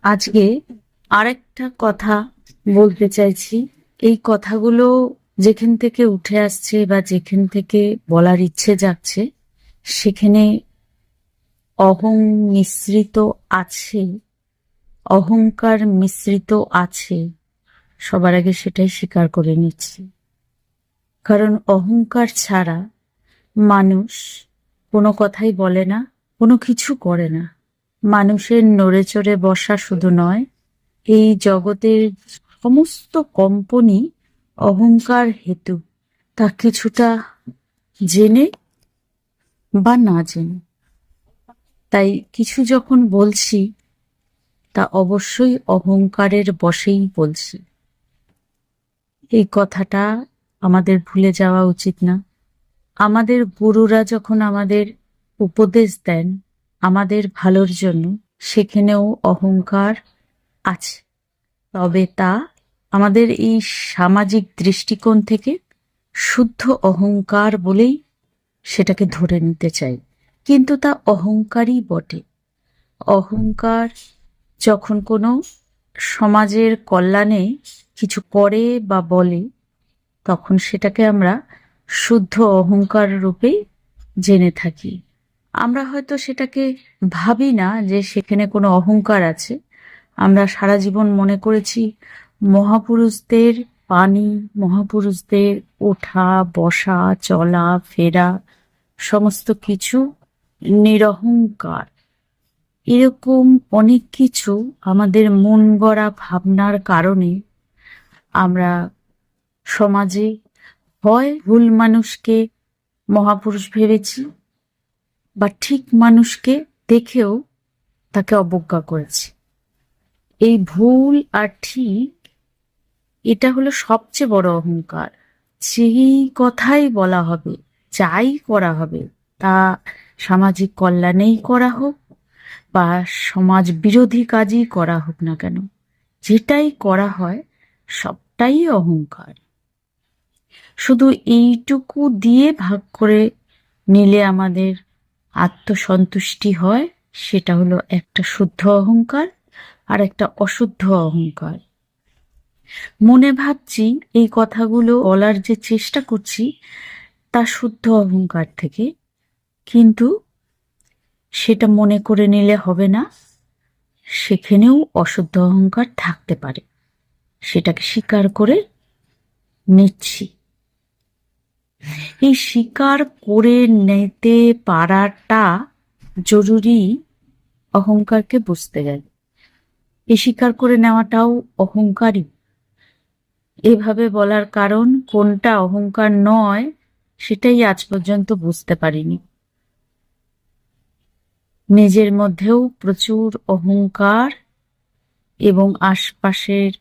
আজকে আরেকটা কথা বলতে চাইছি। এই কথাগুলো যেখান থেকে উঠে আসছে বা যেখান থেকে বলার ইচ্ছে যাচ্ছে, সেখানে অহং মিশ্রিত আছে, অহংকার মিশ্রিত আছে। সবার আগে সেটাই স্বীকার করে নিচ্ছি। কারণ অহংকার ছাড়া মানুষ কোনো কথাই বলে না, কোনো কিছু করে না। মানুষের নড়ে চড়ে বসা শুধু নয়, এই জগতের সমস্ত কম্পনই অহংকার হেতু, তা কিছুটা জেনে বা না জেনে। তাই কিছু যখন বলছি, তা অবশ্যই অহংকারের বশেই বলছি। এই কথাটা আমাদের ভুলে যাওয়া উচিত না। আমাদের গুরুরা যখন আমাদের উপদেশ দেন আমাদের ভালোর জন্য, সেখানেও অহংকার আছে। তবে তা আমাদের এই সামাজিক দৃষ্টিকোণ থেকে শুদ্ধ অহংকার বলেই সেটাকে ধরে নিতে চাই। কিন্তু তা অহংকারই বটে। অহংকার যখন কোনো সমাজের কল্যাণে কিছু করে বা বলে, তখন সেটাকে আমরা শুদ্ধ অহংকার রূপেই জেনে থাকি। আমরা হয়তো সেটাকে ভাবি না যে সেখানে কোনো অহংকার আছে। আমরা সারা জীবন মনে করেছি মহাপুরুষদের বাণী, মহাপুরুষদের ওঠা বসা চলা ফেরা সমস্ত কিছু নিরহংকার। এরকম অনেক কিছু আমাদের মন গড়া ভাবনার কারণে আমরা সমাজে হয় ভুল মানুষকে মহাপুরুষ ভেবেছি, বা ঠিক মানুষকে দেখেও তাকে অবজ্ঞা করেছি। এই ভুল আর ঠিক, এটা হলো সবচেয়ে বড় অহংকার। যেই কথাই বলা হবে, যাই করা হবে, তা সামাজিক কল্যাণেই করা হোক বা সমাজ বিরোধী কাজই করা হোক না কেন, যেটাই করা হয় সবটাই অহংকার। শুধু এইটুকু দিয়ে ভাগ করে নিলে আমাদের আত্মসন্তুষ্টি হয়, সেটা হলো একটা শুদ্ধ অহংকার আর একটা অশুদ্ধ অহংকার। মনে ভাবছি এই কথাগুলো বলার যে চেষ্টা করছি তা শুদ্ধ অহংকার থেকে, কিন্তু সেটা মনে করে নিলে হবে না। সেখানেও অশুদ্ধ অহংকার থাকতে পারে, সেটাকে স্বীকার করে নিচ্ছি। এই স্বীকার করে নিতে পারাটা জরুরি অহংকারকে বুঝতে গেলে। এই স্বীকার করে নেওয়াটাও অহংকারই। এভাবে বলার কারণ কোনটা অহংকার নয় সেটাই আজ পর্যন্ত বুঝতে পারিনি। নিজের মধ্যেও প্রচুর অহংকার এবং আশপাশের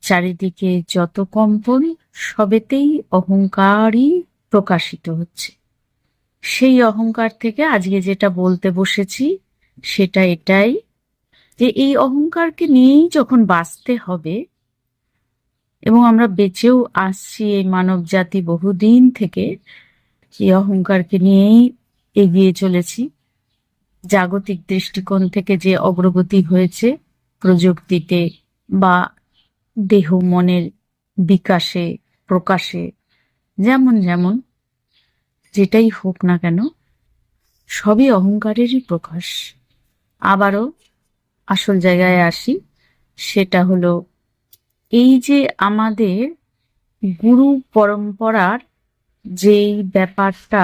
চারিদিকে যত কম্পন, সবেতেই অহংকারই প্রকাশিত হচ্ছে। সেই অহংকার থেকে আজকে যেটা বলতে বসেছি সেটা এটাই যে এই অহংকারকে নিয়েই যখন বাঁচতে হবে, এবং আমরা বেঁচেও আসছি এই মানব জাতি বহুদিন থেকে এই অহংকারকে নিয়েই এগিয়ে চলেছি। জাগতিক দৃষ্টিকোণ থেকে যে অগ্রগতি হয়েছে প্রযুক্তিতে বা দেহ মনের বিকাশে প্রকাশে, যেমন যেমন যেটাই হোক না কেন, সবই অহংকারেরই প্রকাশ। আবারও আসল জায়গায় আসি, সেটা হলো এই যে আমাদের গুরু পরম্পরার যেই ব্যাপারটা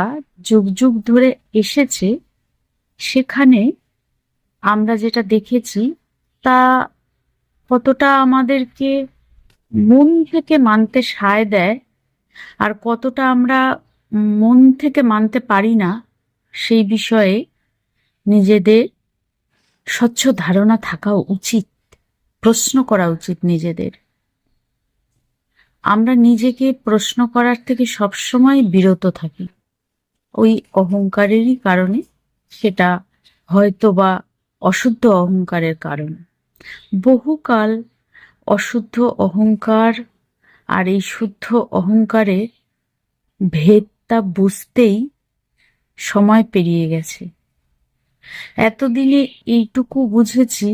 যুগ যুগ ধরে এসেছে, সেখানে আমরা যেটা দেখেছি তা কতটা আমাদেরকে মন থেকে মানতে সায় দেয়, আর কতটা আমরা মন থেকে মানতে পারি না, সেই বিষয়ে নিজেদের স্বচ্ছ ধারণা থাকা উচিত। প্রশ্ন করা উচিত নিজেদের। আমরা নিজেকে প্রশ্ন করার থেকে সবসময় বিরত থাকি, ওই অহংকারেরই কারণে। সেটা হয়তো বা অশুদ্ধ অহংকারের কারণে। বহুকাল অশুদ্ধ অহংকার আর এই শুদ্ধ অহংকারের ভেদটা বুঝতেই সময় পেরিয়ে গেছে। এতদিনে এইটুকু বুঝেছি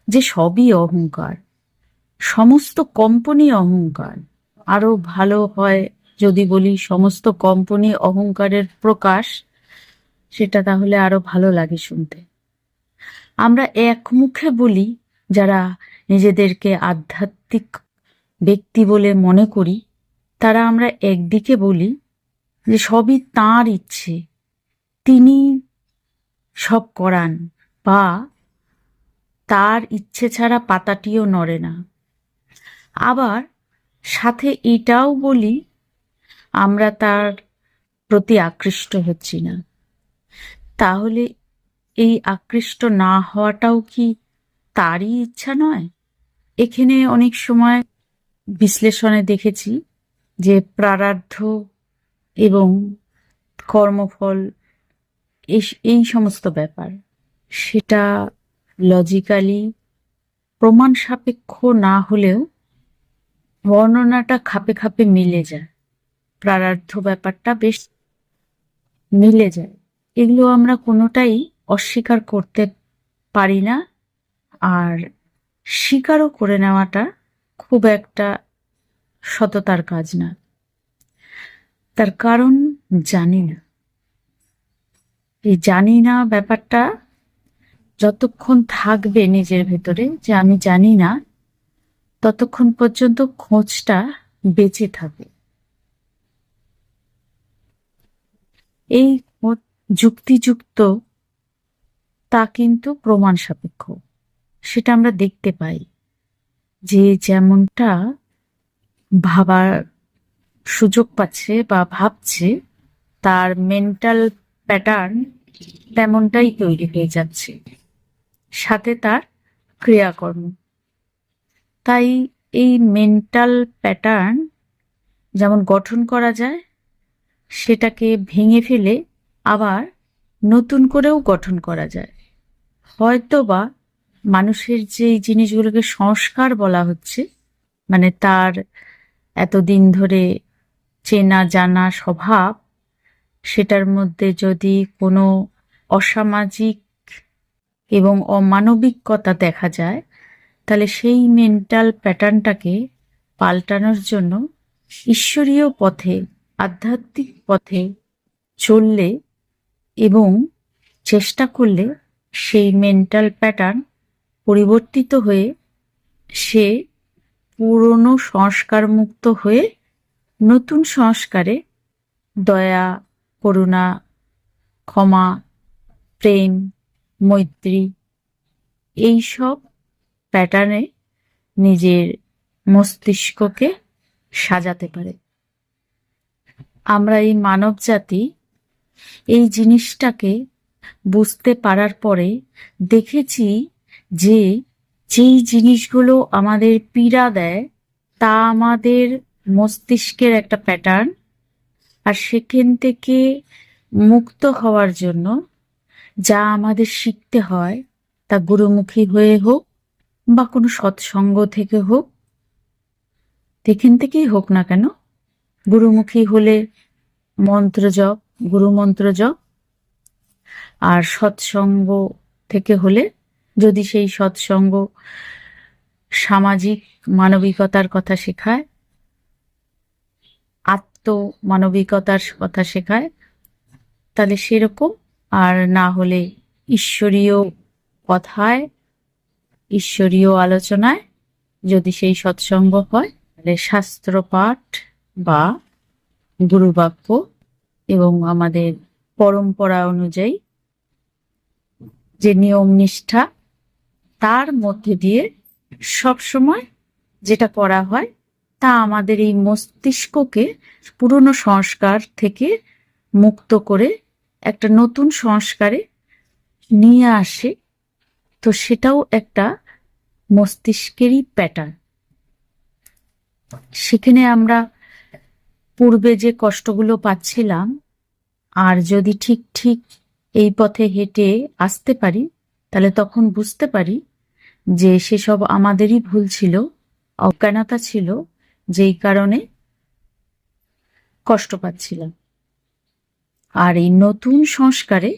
যে সবই অহংকার, সমস্ত কম্পনই অহংকার। আরো ভালো হয় যদি বলি সমস্ত কম্পনি অহংকারের প্রকাশ, সেটা তাহলে আরো ভালো লাগে শুনতে। আমরা এক মুখে বলি, যারা নিজেদেরকে আধ্যাত্মিক ব্যক্তি বলে মনে করি, তারা আমরা একদিকে বলি যে সবই তাঁর ইচ্ছে, তিনি সব করান, বা তার ইচ্ছে ছাড়া পাতাটিও নড়ে না। আবার সাথে এটাও বলি আমরা তার প্রতি আকৃষ্ট হচ্ছি না। তাহলে এই আকৃষ্ট না হওয়াটাও কি তারই ইচ্ছা নয়? এখানে অনেক সময় বিশ্লেষণে দেখেছি যে প্রারাব্ধ এবং কর্মফল, এই সমস্ত ব্যাপার, সেটা লজিক্যালি প্রমাণ সাপেক্ষ না হলেও বর্ণনাটা খাপে খাপে মিলে যায়। প্রারাব্ধ ব্যাপারটা বেশ মিলে যায়। এগুলো আমরা কোনোটাই অস্বীকার করতে পারি না, আর স্বীকারও করে নেওয়াটা খুব একটা সততার কাজ না। তার কারণ জানি না। এই জানি না ব্যাপারটা যতক্ষণ থাকবে নিজের ভেতরে যে আমি জানি না, ততক্ষণ পর্যন্ত খোঁজটা বেঁচে থাকে। এই যুক্তিযুক্ত তা কিন্তু প্রমাণ সাপেক্ষ। সেটা আমরা দেখতে পাই যে যেমনটা ভাবার সুযোগ পাচ্ছে বা ভাবছে, তার মেন্টাল প্যাটার্ন তেমনটাই তৈরি হয়ে যাচ্ছে, সাথে তার ক্রিয়াকর্ম। তাই এই মেন্টাল প্যাটার্ন যেমন গঠন করা যায়, সেটাকে ভেঙে ফেলে আবার নতুন করেও গঠন করা যায়। হয়তোবা মানুষের যে জিনিসগুলোকে সংস্কার বলা হচ্ছে, মানে তার এতদিন ধরে চেনা জানা স্বভাব, সেটার মধ্যে যদি কোনো অসামাজিক এবং অমানবিকতা দেখা যায়, তাহলে সেই মেন্টাল প্যাটার্নটাকে পাল্টানোর জন্য ঈশ্বরীয় পথে, আধ্যাত্মিক পথে চললে এবং চেষ্টা করলে সেই মেন্টাল প্যাটার্ন পরিবর্তিত হয়ে সে পুরনো সংস্কার মুক্ত হয়ে নতুন সংস্কারে দয়া, করুণা, ক্ষমা, প্রেম, মৈত্রী, এইসব প্যাটার্নে নিজের মস্তিষ্ককে সাজাতে পারে। আমরা এই মানব জাতি এই জিনিসটাকে বুঝতে পারার পরে দেখেছি যে যেই জিনিসগুলো আমাদের পীড়া দেয় তা আমাদের মস্তিষ্কের একটা প্যাটার্ন, আর সেখান থেকে মুক্ত হওয়ার জন্য যা আমাদের শিখতে হয়, তা গুরুমুখী হয়ে হোক বা কোনো সৎসঙ্গ থেকে হোক, যেখান থেকেই হোক না কেন, গুরুমুখী হলে মন্ত্র জপ, গুরু মন্ত্র জপ, আর সৎসঙ্গ থেকে হলে যদি সেই সৎসঙ্গ সামাজিক মানবিকতার কথা শেখায়, আত্মমানবিকতার কথা শেখায়, তাহলে সেরকম। আর না হলে ঈশ্বরীয় কথায়, ঈশ্বরীয় আলোচনায় যদি সেই সৎসঙ্গ হয়, তাহলে শাস্ত্র পাঠ বা গুরুবাক্য এবং আমাদের পরম্পরা অনুযায়ী যে নিয়ম নিষ্ঠা, তার মধ্যে দিয়ে সবসময় যেটা করা হয় তা আমাদের এই মস্তিষ্ককে পুরনো সংস্কার থেকে মুক্ত করে একটা নতুন সংস্কারে নিয়ে আসে। তো সেটাও একটা মস্তিষ্কেরই প্যাটার্ন। সেখানে আমরা পূর্বে যে কষ্টগুলো পাচ্ছিলাম, আর যদি ঠিক ঠিক এই পথে হেঁটে আসতে পারি, তাহলে তখন বুঝতে পারি যে সেসব আমাদেরই ভুল ছিল, অজ্ঞানতা ছিল, যেই কারণে কষ্ট পাচ্ছিলাম। আর এই নতুন সংস্কারে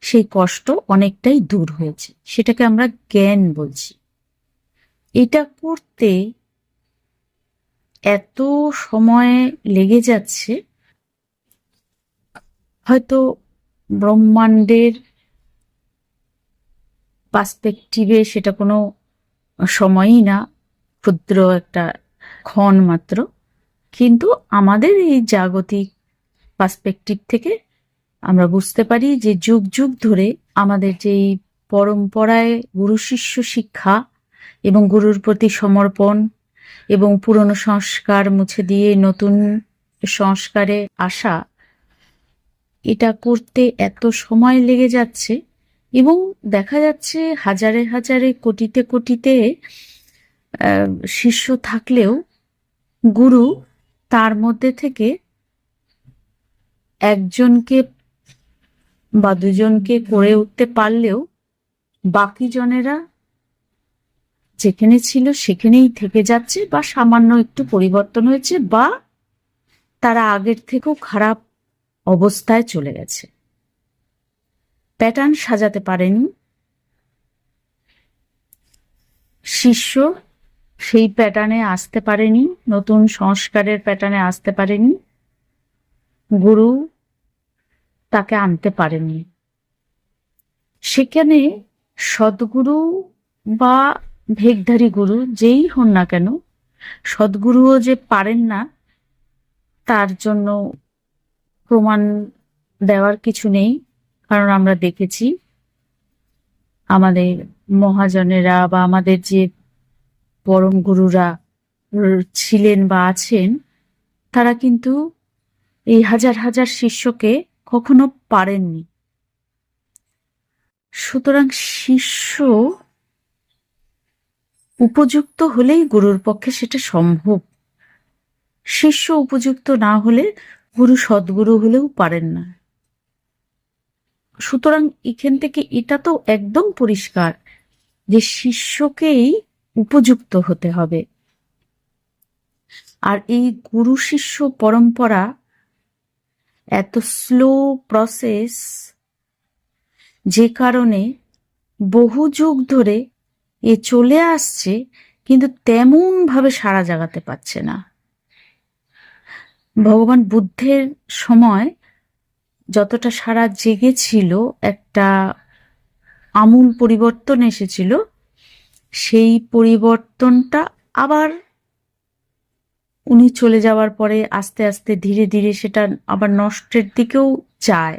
সেই কষ্ট অনেকটাই দূর হয়েছে। সেটাকে আমরা জ্ঞান বলছি। এটা করতে এত সময় লেগে যাচ্ছে, হয়তো ব্রহ্মাণ্ডের পার্সপেক্টিভে সেটা কোনো সময়ই না, ক্ষুদ্র একটা ক্ষণ মাত্র। কিন্তু আমাদের এই জাগতিক পার্সপেক্টিভ থেকে আমরা বুঝতে পারি যে যুগ যুগ ধরে আমাদের যেই পরম্পরায় গুরু শিষ্য শিক্ষা এবং গুরুর প্রতি সমর্পণ এবং পুরনো সংস্কার মুছে দিয়ে নতুন সংস্কারে আসা, এটা করতে এত সময় লেগে যাচ্ছে এবং দেখা যাচ্ছে হাজারে হাজারে কোটিতে কোটিতে শিষ্য থাকলেও গুরু তার মধ্যে থেকে একজনকে বা দুজনকে করে উঠতে পারলেও বাকি জনেরা যেখানে ছিল সেখানেই থেকে যাচ্ছে, বা সামান্য একটু পরিবর্তন হয়েছে, বা তারা আগের থেকেও খারাপ অবস্থায় চলে গেছে। প্যাটার্ন সাজাতে পারেনি শিষ্য, সেই প্যাটার্নে আসতে পারেনি, নতুন সংস্কারের প্যাটার্নে আসতে পারেনি, গুরু তাকে আনতে পারেনি। সেখানে সদ্গুরু বা ভেগধারী গুরু যেই হন না কেন, সদ্গুরুও যে পারেন না তার জন্য প্রমাণ দেওয়ার কিছু নেই। কারণ আমরা দেখেছি আমাদের মহাজনেরা বা আমাদের যে পরম গুরুরা ছিলেন বা আছেন, তারা কিন্তু এই হাজার হাজার শিষ্যকে কখনো পারেননি। সুতরাং শিষ্য উপযুক্ত হলেই গুরুর পক্ষে সেটা সম্ভব। শিষ্য উপযুক্ত না হলে গুরু সদ্গুরু হলেও পারেন না। সুতরাং এখান থেকে এটা তো একদম পরিষ্কার যে শিষ্যকেই উপযুক্ত হতে হবে। আর এই গুরু শিষ্য পরম্পরা এত স্লো প্রসেস, যে কারণে বহু যুগ ধরে এ চলে আসছে, কিন্তু তেমন ভাবে সাড়া জাগাতে পারছে না। ভগবান বুদ্ধের সময় যতটা সাড়া জেগেছিল, একটা আমূল পরিবর্তন এসেছিল, সেই পরিবর্তনটা আবার উনি চলে যাওয়ার পরে আস্তে আস্তে ধীরে ধীরে সেটা আবার নষ্টের দিকেও যায়।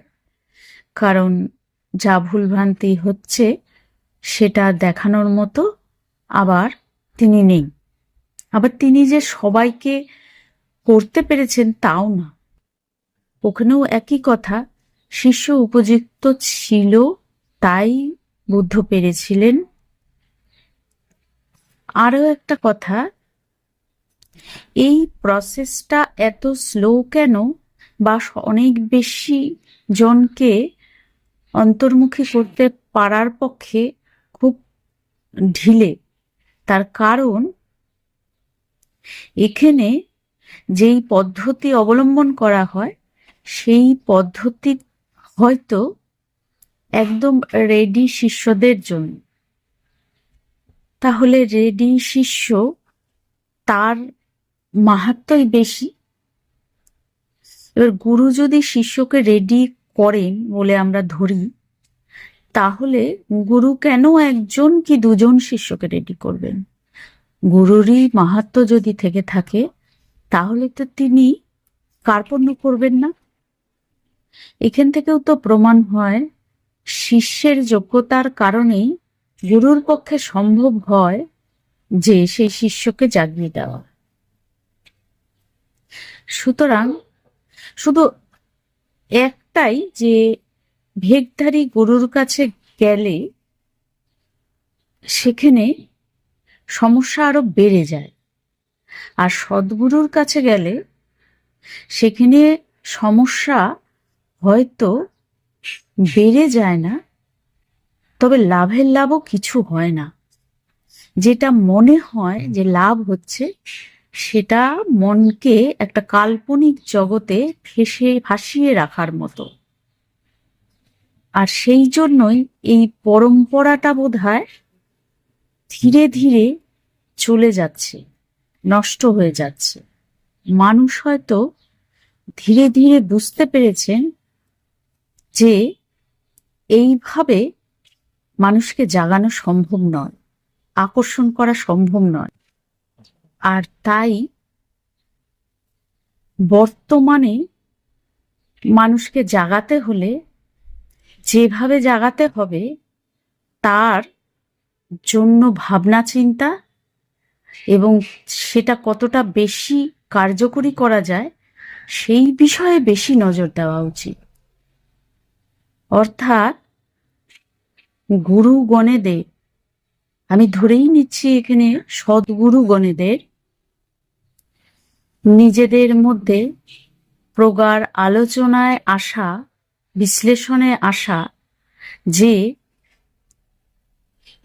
কারণ যা ভুলভ্রান্তি হচ্ছে সেটা দেখানোর মতো আবার তিনি নেই। আবার তিনি যে সবাইকে করতে পেরেছেন তাও না। ওখানেও একই কথা, শিষ্য উপযুক্ত ছিল তাই বুদ্ধ পেরেছিলেন। আরও একটা কথা, এই প্রসেসটা এত স্লো কেন, বা অনেক বেশি জনকে অন্তর্মুখী করতে পারার পক্ষে খুব ঢিলে, তার কারণ এখানে যেই পদ্ধতি অবলম্বন করা হয় সেই পদ্ধতি হয়তো একদম রেডি শিষ্যদের জন্য। তাহলে রেডি শিষ্য তার মাহাত্ম্যই বেশি। এবার গুরু যদি শিষ্যকে রেডি করেন বলে আমরা ধরি, তাহলে গুরু কেন একজন কি দুজন শিষ্যকে রেডি করবেন? গুরুরই মাহাত্ম্য যদি থেকে থাকে তাহলে তো তিনি কার্পণ্য করবেন না। এখান থেকেও তো প্রমাণ হয় শিষ্যের যোগ্যতার কারণেই গুরুর পক্ষে সম্ভব হয় যে সেই শিষ্যকে জাগিয়ে দেওয়া। সুতরাং শুধু একটাই, যে ভেগধারী গুরুর কাছে গেলে সেখানে সমস্যা আরো বেড়ে যায়, আর সদ্গুরুর কাছে গেলে সেখানে সমস্যা হয়তো বেড়ে যায় না, তবে লাভের লাভও কিছু হয় না। যেটা মনে হয় যে লাভ হচ্ছে, সেটা মনকে একটা কাল্পনিক জগতে ভাসিয়ে রাখার মতো। আর সেই জন্যই এই পরম্পরাটা বোধহয় ধীরে ধীরে চলে যাচ্ছে, নষ্ট হয়ে যাচ্ছে। মানুষ হয়তো ধীরে ধীরে বুঝতে পেরেছেন যে এইভাবে মানুষকে জাগানো সম্ভব নয়, আকর্ষণ করা সম্ভব নয়। আর তাই বর্তমানে মানুষকে জাগাতে হলে যেভাবে জাগাতে হবে তার জন্য ভাবনা চিন্তা এবং সেটা কতটা বেশি কার্যকরী করা যায় সেই বিষয়ে বেশি নজর দেওয়া উচিত। অর্থাৎ গুরুগণেদের, আমি ধরেই নিচ্ছি এখানে সদ্গুরুগণেদের নিজেদের মধ্যে প্রগাঢ় আলোচনায় আসা, বিশ্লেষণে আসা যে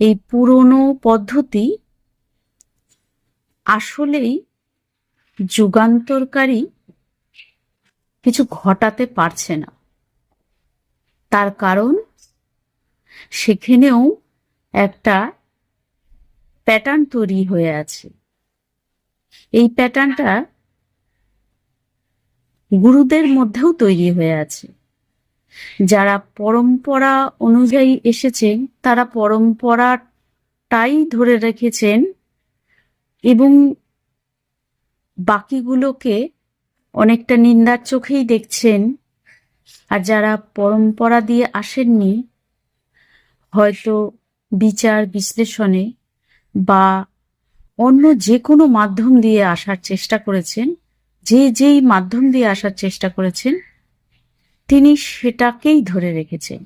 এই পুরনো পদ্ধতি আসলেই যুগান্তরকারী কিছু ঘটাতে পারছে না। তার কারণ সেখানেও একটা প্যাটার্ন তৈরি হয়ে আছে। এই প্যাটার্নটা গুরুদের মধ্যেও তৈরি হয়ে আছে। যারা পরম্পরা অনুযায়ী এসেছেন তারা পরম্পরাটাই ধরে রেখেছেন এবং বাকিগুলোকে অনেকটা নিন্দার চোখেই দেখছেন। আর যারা পরম্পরা দিয়ে আসেননি, হয়তো বিচার বিশ্লেষণে বা অন্য যে কোনো মাধ্যম দিয়ে আসার চেষ্টা করেছেন, যেই মাধ্যম দিয়ে আসার চেষ্টা করেছেন তিনি সেটাকেই ধরে রেখেছেন,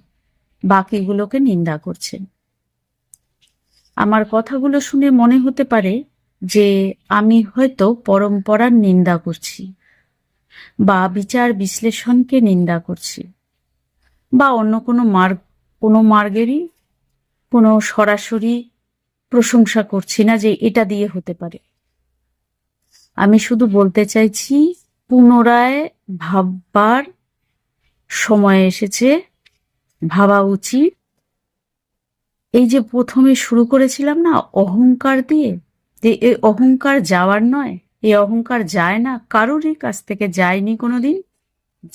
বাকিগুলোকে নিন্দা করছেন। আমার কথাগুলো শুনে মনে হতে পারে যে আমি হয়তো পরম্পরার নিন্দা করছি বা বিচার বিশ্লেষণকে নিন্দা করছি বা অন্য কোনো মার্গেরই কোনো সরাসরি প্রশংসা করছি না যে এটা দিয়ে হতে পারে। আমি শুধু বলতে চাইছি পুনরায় ভাববার সময় এসেছে, ভাবা উচিত। এই যে প্রথমে শুরু করেছিলাম না অহংকার দিয়ে, যে এই অহংকার যাওয়ার নয়, এই অহংকার যায় না, কারোরই কাছ থেকে যায়নি কোনোদিন,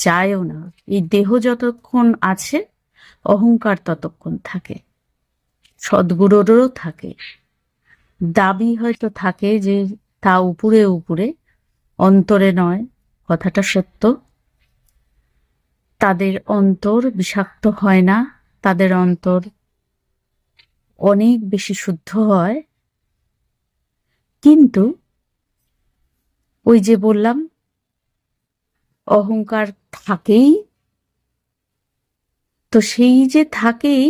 যায়ও না। এই দেহ যতক্ষণ আছে অহংকার ততক্ষণ থাকে, সদ্গুরুরও থাকে। দাবি হয়তো থাকে যে তা উপরে উপরে, অন্তরে নয়, কথাটা সত্য। তাদের অন্তর বিষাক্ত হয় না, তাদের অন্তর অনেক বেশি শুদ্ধ হয়। কিন্তু ওই যে বললাম অহংকার থাকেই, তো সেই যে থাকেই,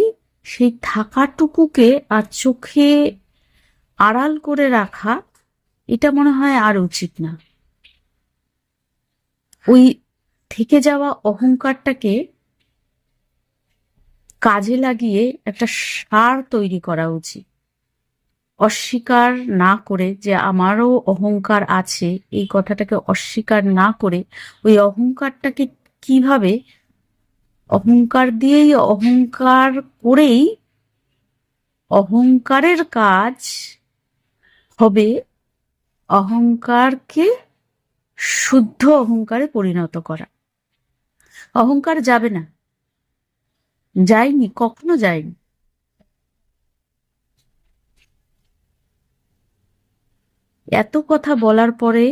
সেই থাকাটুকুকে আর চোখে আড়াল করে রাখা এটা মনে হয় আর উচিত না। ওই থেকে যাওয়া অহংকারটাকে কাজে লাগিয়ে একটা সার তৈরি করা উচিত। অস্বীকার না করে যে আমারও অহংকার আছে, এই কথাটাকে অস্বীকার না করে ওই অহংকারটাকে কিভাবে, অহংকার দিয়েই অহংকার করেই অহংকারের কাজ হবে অহংকারকে শুদ্ধ অহংকারে পরিণত করা। অহংকার যাবে না, যায়নি, কখনো যায়নি। এত কথা বলার পরে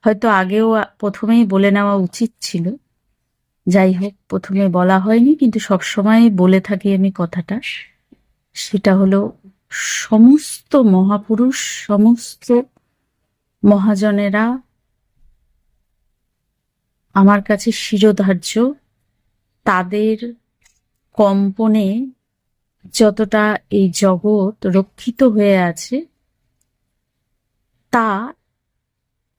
হয়তো আগেও প্রথমেই বলে নেওয়া উচিত ছিল। যাই হোক, প্রথমে বলা হয়নি, কিন্তু সবসময় বলে থাকি আমি কথাটা। সেটা হলো সমস্ত মহাপুরুষ, সমস্ত মহাজনেরা আমার কাছে শিরোধার্য। তাদের কম্পনে যতটা এই জগৎ রক্ষিত হয়ে আছে তা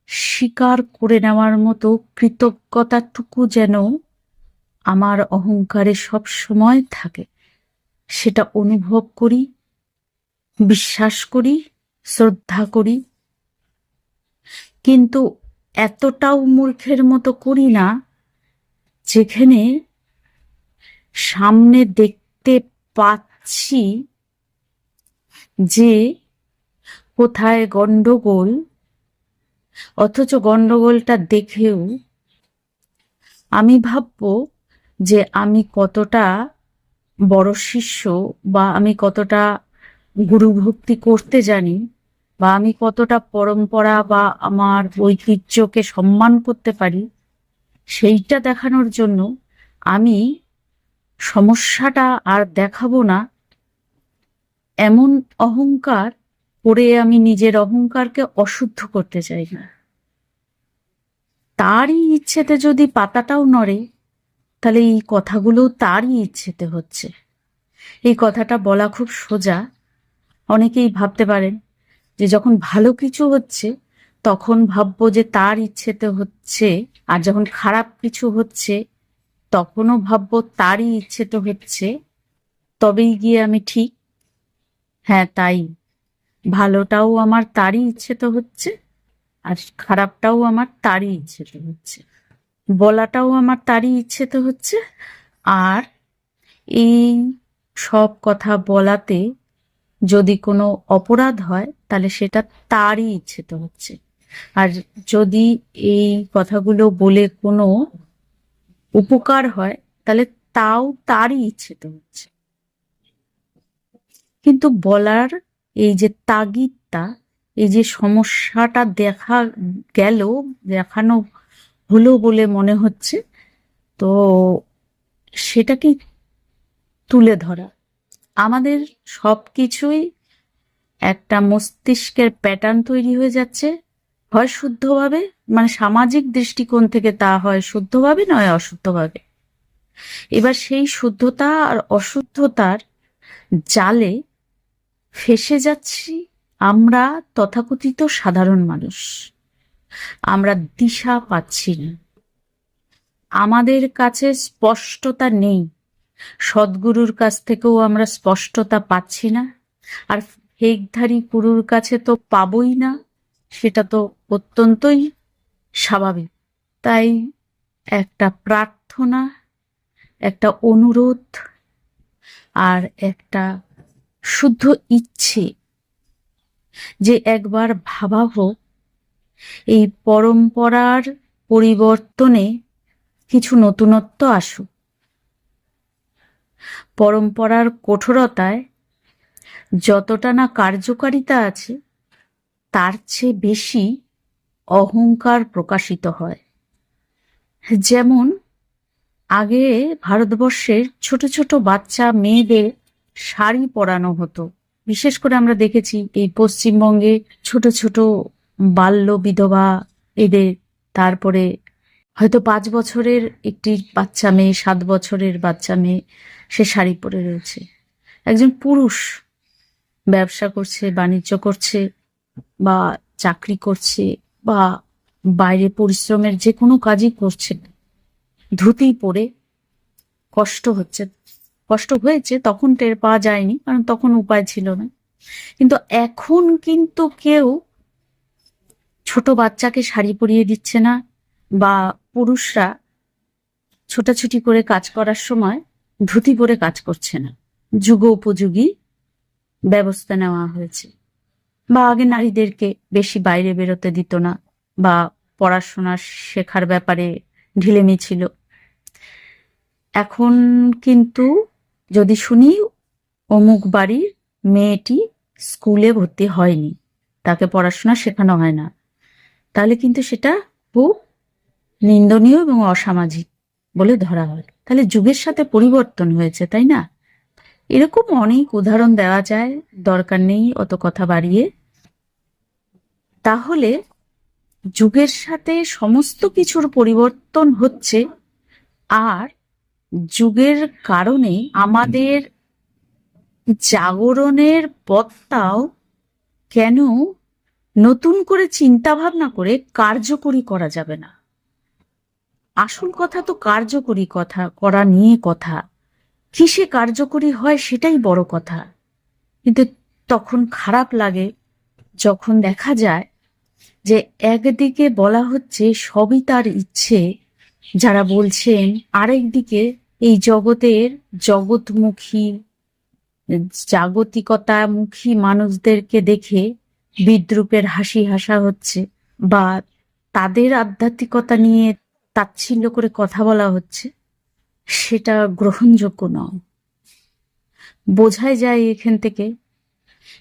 স্বীকার করে নেওয়ার মতো কৃতজ্ঞতাটুকু যেন আমার অহংকারে সব সময় থাকে, সেটা অনুভব করি, বিশ্বাস করি, শ্রদ্ধা করি। কিন্তু এতটাও মূর্খের মতো করি না যেখানে সামনে দেখতে পাচ্ছি যে কোথায় গন্ডগোল, অথচ গন্ডগোলটা দেখেও আমি ভাববো যে আমি কতটা বড় শিষ্য, বা আমি কতটা গুরু ভক্তি করতে জানি, বা আমি কতটা পরম্পরা বা আমার ঐতিহ্যকে সম্মান করতে পারি, সেইটা দেখানোর জন্য আমি সমস্যাটা আর দেখাবো না। এমন অহংকার করে আমি নিজের অহংকারকে অশুদ্ধ করতে চাই না। তারই ইচ্ছেতে যদি পাতাটাও নড়ে, তাহলে এই কথাগুলো তারই ইচ্ছেতে হচ্ছে। এই কথাটা বলা খুব সোজা। অনেকেই ভাবতে পারেন যে যখন ভালো কিছু হচ্ছে তখন ভাববো যে তার ইচ্ছেতে হচ্ছে, আর যখন খারাপ কিছু হচ্ছে তখনও ভাববো তারই ইচ্ছেতে হচ্ছে, তবেই গিয়ে আমি ঠিক। হ্যাঁ, তাই। ভালোটাও আমার তারই ইচ্ছেতে হচ্ছে, আর খারাপটাও আমার তারই ইচ্ছেতে হচ্ছে। বলাটাও আমার তারই ইচ্ছেতে হচ্ছে, আর এই সব কথা বলাতে যদি কোনো অপরাধ হয় তাহলে সেটা তারই ইচ্ছেতে হচ্ছে। আর যদি এই কথাগুলো বলে কোনো উপকার হয় তাহলে তাও তারই ইচ্ছেতে হচ্ছে। কিন্তু বলার এই যে তাগিদটা, এই যে সমস্যাটা দেখা গেল, দেখানো হলো বলে মনে হচ্ছে, তো সেটাকেই তুলে ধরা। আমাদের সবকিছুই একটা মস্তিষ্কের প্যাটার্ন তৈরি হয়ে যাচ্ছে, হয় শুদ্ধভাবে, মানে সামাজিক দৃষ্টিকোণ থেকে তা হয় শুদ্ধভাবে, নয় অশুদ্ধভাবে। এবার সেই শুদ্ধতা আর অশুদ্ধতার জালে ফেসে যাচ্ছি আমরা তথাকথিত সাধারণ মানুষ। আমরা দিশা পাচ্ছি না, আমাদের কাছে স্পষ্টতা নেই, সদ্গুরুর কাছ থেকেও আমরা স্পষ্টতা পাচ্ছি না, আর হেকধারী গুরুর কাছে তো পাবই না, সেটা তো অত্যন্তই স্বাভাবিক। তাই একটা প্রার্থনা, একটা অনুরোধ, আর একটা শুদ্ধ ইচ্ছে যে একবার ভাবা হোক এই পরম্পরার পরিবর্তনে কিছু নতুনত্ব আসুক। পরম্পরার কঠোরতায় যতটা না কার্যকারিতা আছে, তার চেয়ে বেশি অহংকার প্রকাশিত হয়। যেমন আগে ভারতবর্ষের ছোট ছোট বাচ্চা মেয়েদের শাড়ি পরানো হতো। বিশেষ করে আমরা দেখেছি এই পশ্চিমবঙ্গে ছোট ছোট বাল্য বিধবা এদের, তারপরে হয়তো 5 বছরের একটি বাচ্চা মেয়ে, 7 বছরের বাচ্চা মেয়ে, সে শাড়ি পরে রয়েছে। একজন পুরুষ ব্যবসা করছে, বাণিজ্য করছে, বা চাকরি করছে, বা বাইরে পরিশ্রমের যে কোনো কাজই করছে, ধুতি পরে কষ্ট হচ্ছে, কষ্ট হয়েছে, তখন টের পাওয়া যায়নি কারণ তখন উপায় ছিল না। কিন্তু এখন কিন্তু কেউ ছোট বাচ্চাকে শাড়ি পরিয়ে দিচ্ছে না, বা পুরুষরা ছোটাছুটি করে কাজ করার সময় ধুতি পরে কাজ করছে না। যুগ উপযোগী ব্যবস্থা নেওয়া হয়েছে। বা আগে নারীদেরকে বেশি বাইরে বেরোতে দিত না, বা পড়াশোনা শেখার ব্যাপারে ঢিলেমি ছিল। এখন কিন্তু যদি শুনি অমুক বাড়ির মেয়েটি স্কুলে ভর্তি হয়নি, তাকে পড়াশোনা শেখানো হয় না, তাহলে কিন্তু সেটা খুব নিন্দনীয় এবং অসামাজিক বলে ধরা হয়। তাহলে যুগের সাথে পরিবর্তন হয়েছে, তাই না? এরকম অনেক উদাহরণ দেওয়া যায়, দরকার নেই অত কথা বাড়িয়ে। তাহলে যুগের সাথে সমস্ত কিছুর পরিবর্তন হচ্ছে, আর যুগের কারণে আমাদের জাগরণের পথটাও কেন নতুন করে চিন্তা ভাবনা করে কার্যকরী করা যাবে না? আসল কথা তো কার্যকরী কথা করা নিয়ে কথা, কিসে কার্যকরী হয় সেটাই বড় কথা। কিন্তু তখন খারাপ লাগে যখন দেখা যায় যে একদিকে বলা হচ্ছে সবই তার ইচ্ছে যারা বলছেন, আরেকদিকে এই জগতের জগৎমুখী জাগতিকতামুখী মানুষদেরকে দেখে বিদ্রূপের হাসি হাসা হচ্ছে, বা তাদের আধ্যাত্মিকতা নিয়ে তাচ্ছিল্য করে কথা বলা হচ্ছে, সেটা গ্রহণযোগ্য নয়। বোঝাই যায় এখান থেকে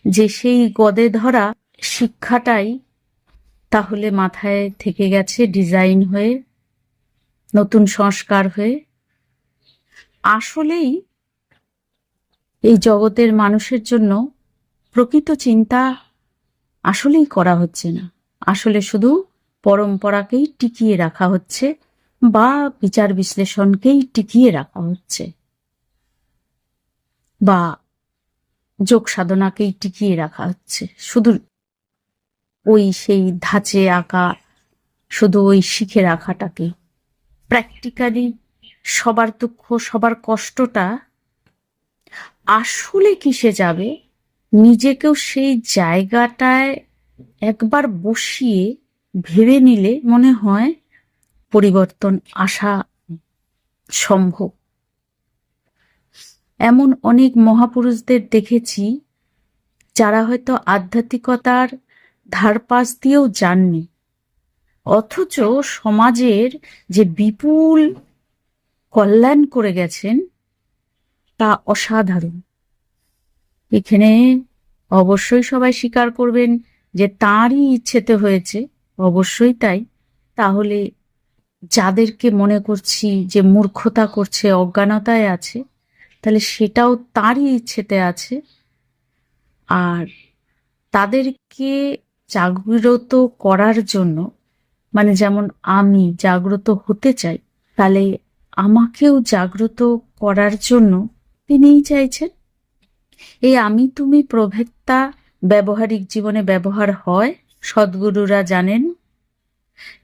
যে সেই গদে ধরা শিক্ষাটাই তাহলে মাথায় থেকে গেছে ডিজাইন হয়ে, নতুন সংস্কার হয়ে। আসলেই এই জগতের মানুষের জন্য প্রকৃত চিন্তা আসলেই করা হচ্ছে না। আসলে শুধু পরম্পরাকেই টিকিয়ে রাখা হচ্ছে, বা বিচার বিশ্লেষণকেই টিকিয়ে রাখা হচ্ছে, বা যোগ সাধনাকেই টিকিয়ে রাখা হচ্ছে। শুধু ওই সেই ধাঁচে আঁকা, শুধু ওই শিখে রাখাটাকে। প্র্যাকটিক্যালি সবার দুঃখ, সবার কষ্টটা আসলে কিসে যাবে, নিজেকেও সেই জায়গাটায় একবার বসিয়ে ভেবে নিলে মনে হয় পরিবর্তন আসা সম্ভব। এমন অনেক মহাপুরুষদের দেখেছি যারা হয়তো আধ্যাত্মিকতার ধারপাশ দিয়েও যাননি, অথচ সমাজের যে বিপুল কল্যাণ করে গেছেন তা অসাধারণ। এখানে অবশ্যই সবাই স্বীকার করবেন যে তাঁরই ইচ্ছেতে হয়েছে, অবশ্যই তাই। তাহলে যাদেরকে মনে করছি যে মূর্খতা করছে, অজ্ঞানতায় আছে, তাহলে সেটাও তাঁরই ইচ্ছেতে আছে। আর তাদেরকে জাগ্রত করার জন্য, মানে যেমন আমি জাগ্রত হতে চাই, তাহলে আমাকেও জাগ্রত করার জন্য তিনিই চাইছেন। এই আমি তুমি প্রভেদটা ব্যবহারিক জীবনে ব্যবহার হয়। সদ্গুরুরা জানেন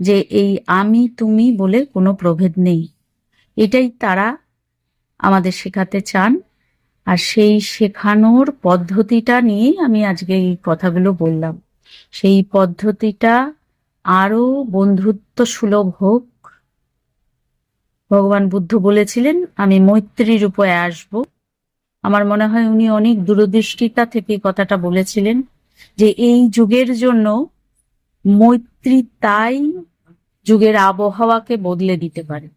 যে এই আমি তুমি বলে কোনো প্রভেদ নেই, এটাই তারা আমাদের শেখাতে চান। আর সেই শেখানোর পদ্ধতিটা নিয়ে আমি আজকে এই কথাগুলো বললাম। সেই পদ্ধতিটা আরো বন্ধুত্ব সুলভ হোক। ভগবান বুদ্ধ বলেছিলেন আমি মৈত্রীর উপায়ে আসব। আমার মনে হয় উনি অনেক দূরদৃষ্টিতা থেকে কথাটা বলেছিলেন যে এই যুগের জন্য মৈত্রী তাই যুগের আবহাওয়াকে বদলে দিতে পারে।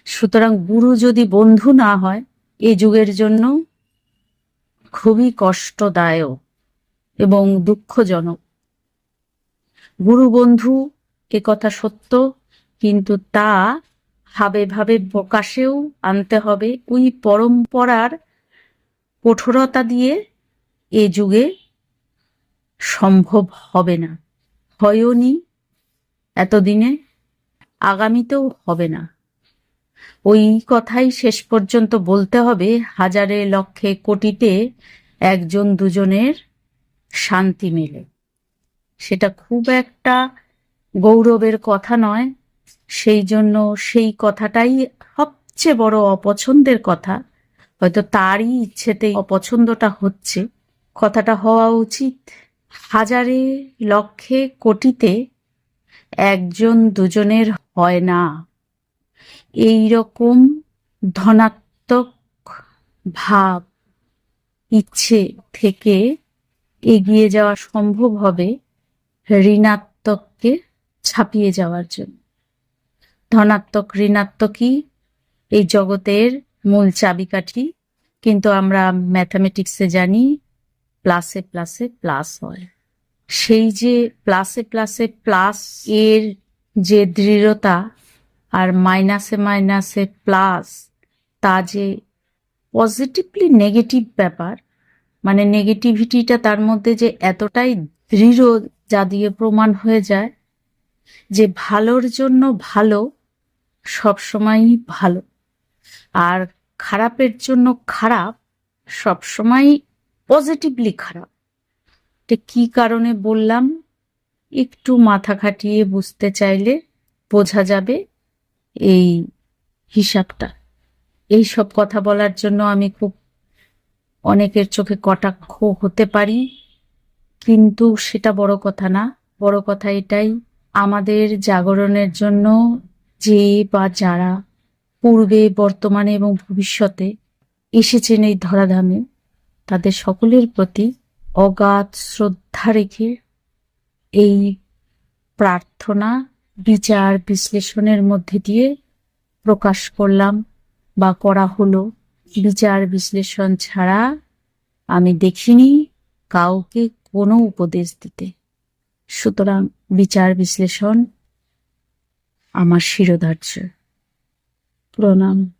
সুতরাং গুরু যদি বন্ধু না হয়, এই যুগের জন্য খুবই কষ্টদায়ক এবং দুঃখজনক। গুরু বন্ধু এ কথা সত্য, কিন্তু তা ভাবে ভাবে প্রকাশেও আনতে হবে। ওই পরম্পরার কঠোরতা দিয়ে এ যুগে সম্ভব হবে না, হয়নি এতদিনে, আগামীতেও হবে না। ওই কথাই শেষ পর্যন্ত বলতে হবে, হাজারে লক্ষে কোটিতে একজন দুজনের শান্তি মেলে। সেটা খুব একটা গৌরবের কথা নয়, সেই জন্য সেই কথাটাই সবচেয়ে বড় অপছন্দের কথা। হয়তো তারই ইচ্ছেতেই অপছন্দটা হচ্ছে। কথাটা হওয়া উচিত হাজারে লক্ষে কোটিতে একজন দুজনের হয় না। এই রকম ধনাত্মক ভাব ইচ্ছে থেকে এগিয়ে যাওয়া সম্ভব হবে ঋণাত্মককে ছাপিয়ে যাওয়ার জন্য। ধনাত্মক ঋণাত্মকই এই জগতের মূল চাবিকাঠি, কিন্তু আমরা ম্যাথামেটিক্সে জানি প্লাসে প্লাসে প্লাস হয়। সেই যে প্লাসে প্লাসে প্লাস এর যে দৃঢ়তা, আর মাইনাসে মাইনাসে প্লাস, তা যে পজিটিভলি নেগেটিভ ব্যাপার, মানে নেগেটিভিটিটা তার মধ্যে যে এতটাই দৃঢ়, যা দিয়ে প্রমাণ হয়ে যায় যে ভালোর জন্য ভালো সবসময়ই ভালো, আর খারাপের জন্য খারাপ সবসময় পজিটিভলি খারাপ। এটা কি কারণে বললাম, একটু মাথা খাটিয়ে বুঝতে চাইলে বোঝা যাবে এই হিসাবটা। এই সব কথা বলার জন্য আমি খুব অনেকের চোখে কটাক্ষ হতে পারি, কিন্তু সেটা বড় কথা না। বড় কথা এটাই, আমাদের জাগরণের জন্য যে বা যারা পূর্বে, বর্তমানে এবং ভবিষ্যতে এসেছেন এই ধরাধামে, তাদের সকলের প্রতি অগাধ শ্রদ্ধা রেখে এই প্রার্থনা বিচার বিশ্লেষণের মধ্যে দিয়ে প্রকাশ করলাম বা করা হলো। বিচার বিশ্লেষণ ছাড়া আমি দেখিনি কাউকে কোনো উপদেশ দিতে। সুতরাং বিচার বিশ্লেষণ আমার শিরোধার্য। প্রণাম।